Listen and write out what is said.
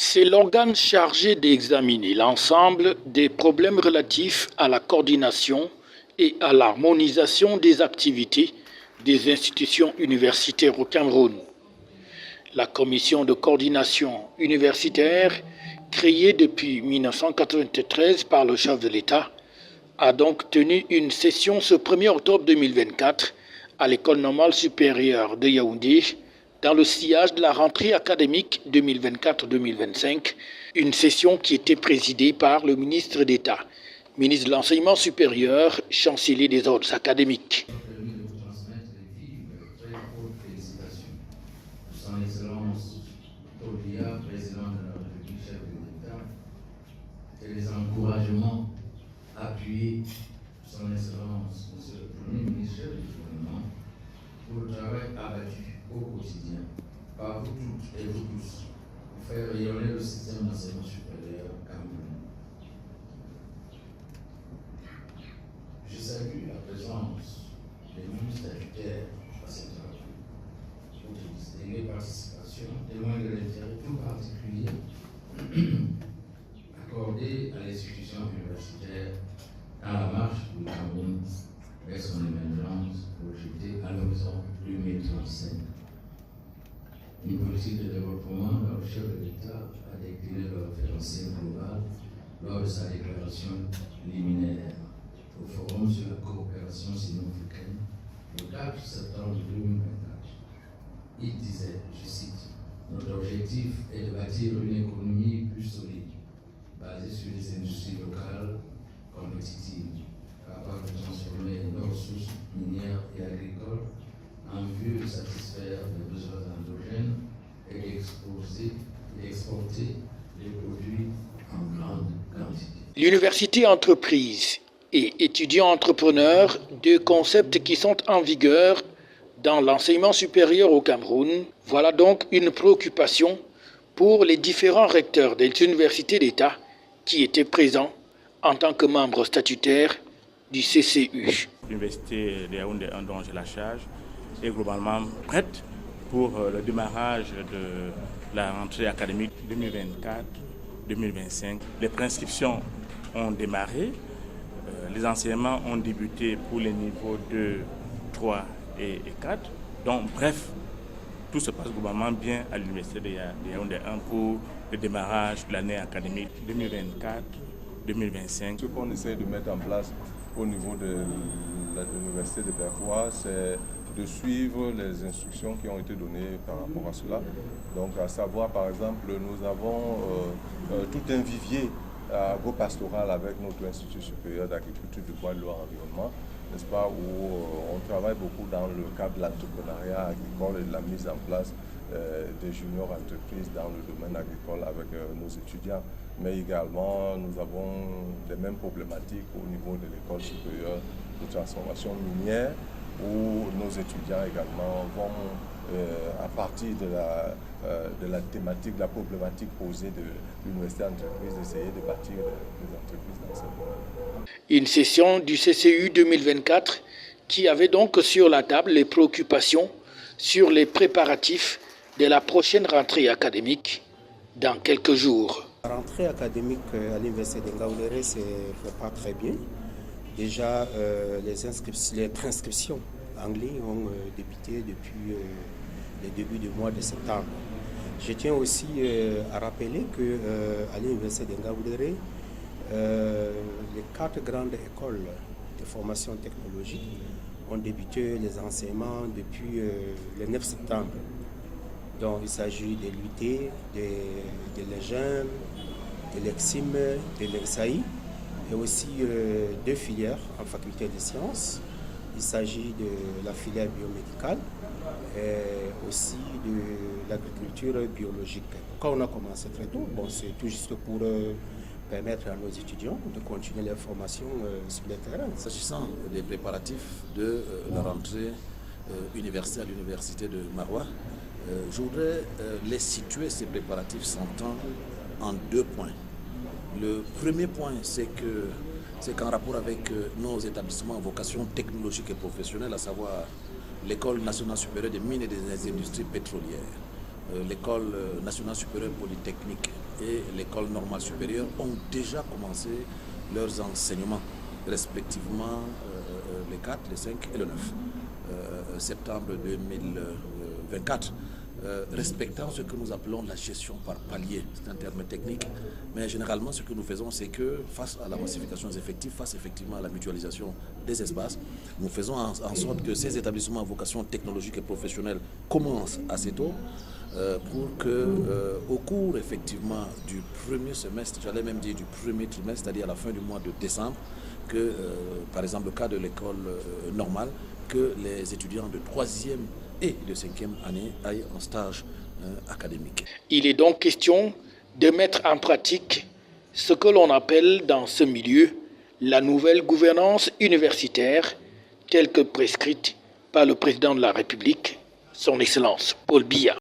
C'est l'organe chargé d'examiner l'ensemble des problèmes relatifs à la coordination et à l'harmonisation des activités des institutions universitaires au Cameroun. La commission de coordination universitaire, créée depuis 1993 par le chef de l'État, a donc tenu une session ce 1er octobre 2024 à l'École normale supérieure de Yaoundé, dans le sillage de la rentrée académique 2024-2025, une session qui était présidée par le ministre d'État, ministre de l'Enseignement supérieur, chancelier des ordres académiques. Son Excellence Tolia, président de la République, chef de l'État, et les encouragements appuyés Son Excellence, Monsieur le Premier ministre chef du gouvernement, pour le travail abattu au quotidien par vous toutes et vous tous pour faire rayonner le système d'enseignement supérieur camerounais. Je salue la présence des membres statutaires à cette rencontre. Les participations témoignent de l'intérêt tout particulier accordé à l'institution universitaire dans la marche du Cameroun vers son émergence projetée à l'horizon 2035. Une politique de développement dont le chef de l'État a décliné le référentiel global lors de sa déclaration liminaire au Forum sur la coopération sino-africaine le 4 septembre 2024. Il disait, je cite, « Notre objectif est de bâtir une économie plus solide, basée sur des industries locales compétitives, capables de transformer nos ressources minières et agricoles en vue de satisfaire les besoins endogènes et d'exporter les produits en grande quantité. » L'université entreprise et étudiants entrepreneurs, deux concepts qui sont en vigueur dans l'enseignement supérieur au Cameroun, voilà donc une préoccupation pour les différents recteurs des universités d'État qui étaient présents en tant que membres statutaires du CCU. L'université de Yaoundé, dont j'ai la charge, est globalement prête pour le démarrage de la rentrée académique 2024-2025. Les prescriptions ont démarré, les enseignements ont débuté pour les niveaux 2, 3 et 4. Donc, bref, tout se passe globalement bien à l'université de Yaoundé 1 pour le démarrage de l'année académique 2024-2025. Ce qu'on essaie de mettre en place au niveau de l'université de Berrois, c'est de suivre les instructions qui ont été données par rapport à cela. Donc, à savoir, par exemple, nous avons tout un vivier agropastoral avec notre Institut supérieur d'agriculture, du bois, de l'eau et environnement, n'est-ce pas, où on travaille beaucoup dans le cadre de l'entrepreneuriat agricole et de la mise en place des juniors entreprises dans le domaine agricole avec nos étudiants. Mais également, nous avons les mêmes problématiques au niveau de l'école supérieure de transformation minière, où nos étudiants également vont, à partir de la thématique, de la problématique posée de l'université entreprise, essayer de bâtir des entreprises dans ce domaine. Une session du CCU 2024 qui avait donc sur la table les préoccupations sur les préparatifs de la prochaine rentrée académique dans quelques jours. La rentrée académique à l'université de Ngaoundéré se prépare très bien. Déjà, les prescriptions en ligne ont débuté depuis le début du mois de septembre. Je tiens aussi à rappeler qu'à l'université de Ngaoundéré, les 4 grandes écoles de formation technologique ont débuté les enseignements depuis le 9 septembre. Donc il s'agit de l'UT, de l'EGEM, de l'EXIM, de l'EXAI, et aussi 2 filières en faculté de sciences. Il s'agit de la filière biomédicale et aussi de l'agriculture biologique. Quand on a commencé très tôt, c'est tout juste pour permettre à nos étudiants de continuer leur formation sur le terrain. S'agissant des préparatifs de la rentrée universitaire à l'université de Maroua, je voudrais les situer, ces préparatifs s'entendent en 2 points. Le premier point, c'est qu'en rapport avec nos établissements à vocation technologique et professionnelle, à savoir l'École nationale supérieure des mines et des industries pétrolières, l'École nationale supérieure polytechnique et l'école normale supérieure ont déjà commencé leurs enseignements, respectivement les 4, les 5 et le 9 septembre 2024. Respectant ce que nous appelons la gestion par palier. C'est un terme technique, mais généralement ce que nous faisons, c'est que face à la massification des effectifs, face effectivement à la mutualisation des espaces, nous faisons en sorte que ces établissements à vocation technologique et professionnelle commencent assez tôt pour que au cours effectivement du premier semestre, j'allais même dire du premier trimestre, c'est-à-dire à la fin du mois de décembre, que par exemple le cas de l'école normale, que les étudiants de 3e et de 5e année aillent en stage académique. Il est donc question de mettre en pratique ce que l'on appelle dans ce milieu la nouvelle gouvernance universitaire telle que prescrite par le président de la République, son Excellence Paul Biya.